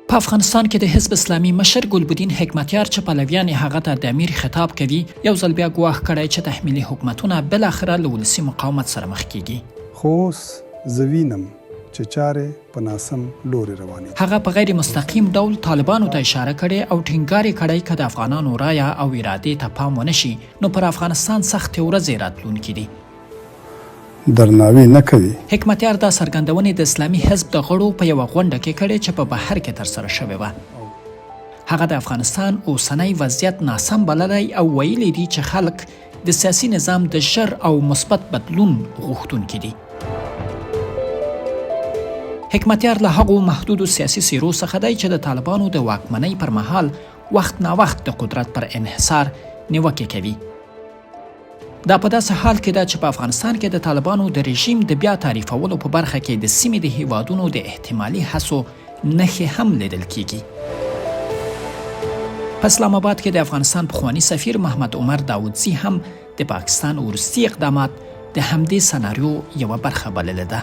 په افغانستان کې د حزب اسلامي مشر ګلبدین حکمتیار چې پلویان هغه ته د امیر خطاب کوي یو ځل بیا ګواښ کړی چې تحمیلي حکومتونه بالاخره له ولسي مقاومت سره مخ کیږي. خو اوس زه وینم چې چارې په ناسم لوري روانې دي. هغه په غیر مستقیم ډول طالبانو ته اشاره کړې او ټینګار یې کړی که د افغانانو رایه او ارادې ته پام ونه شي نو پر افغانستان سختې ورځې راتلونکي دي. درناوی نه کوي. حکمتیار دا څرګندونې د اسلامي حزب د غړو په یوه غونډه کې کړې چې په بهر کې ترسره شوې وه. هغه د افغانستان اوسنی وضعیت ناسم بللی او ویلي دي چې خلک د سیاسي نظام د ژر او مثبت بدلون غوښتونکي دي. حکمتیار له هغو محدودو سیاسي څیرو څخه دی چې د طالبانو د واکمنۍ پر مهال وخت ناوخت د قدرت پر انحصار نیوکې کوي. دا په داسې حال کې ده چې په افغانستان کې د طالبانو د رژیم د بیا تعریفولو په برخه کې د سیمې د هیوادونو د احتمالي هڅو نښې هم لیدل کیږي. په اسلام آباد کې د افغانستان پخوانی سفیر محمد عمر داودزي هم د پاکستان وروستي اقدامات د همدې سناریو یوه برخه بللې ده.